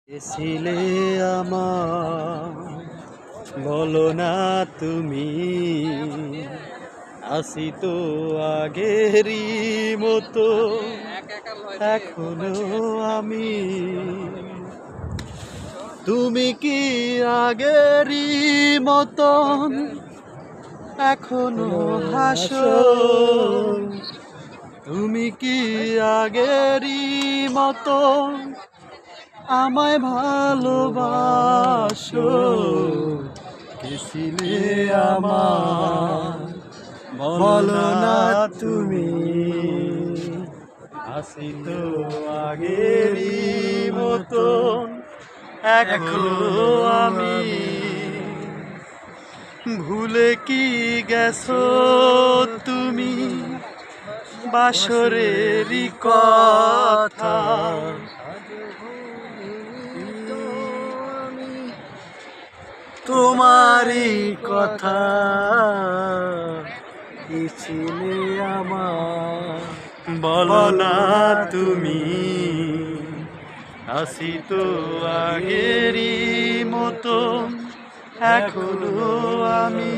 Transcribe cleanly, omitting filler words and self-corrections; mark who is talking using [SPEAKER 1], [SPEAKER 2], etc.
[SPEAKER 1] ছিলে আমার বলো না তুমি আসি তো আগেরই মতো এখনো আমি তুমি কি আগেরই মতন এখনো হাসো তুমি কি আগেরই মতন আমায় ভালোবাসো কে ছিলে আমার বলো না তুমি হাসি তো আগেরই মতন এখনো আমি ভুলে কি গেছো তুমি বাসরেরই কথা তোমারই কথা কি ছিলে আমার বলো না তুমি হাসি তো আগেরই মতো এখনো আমি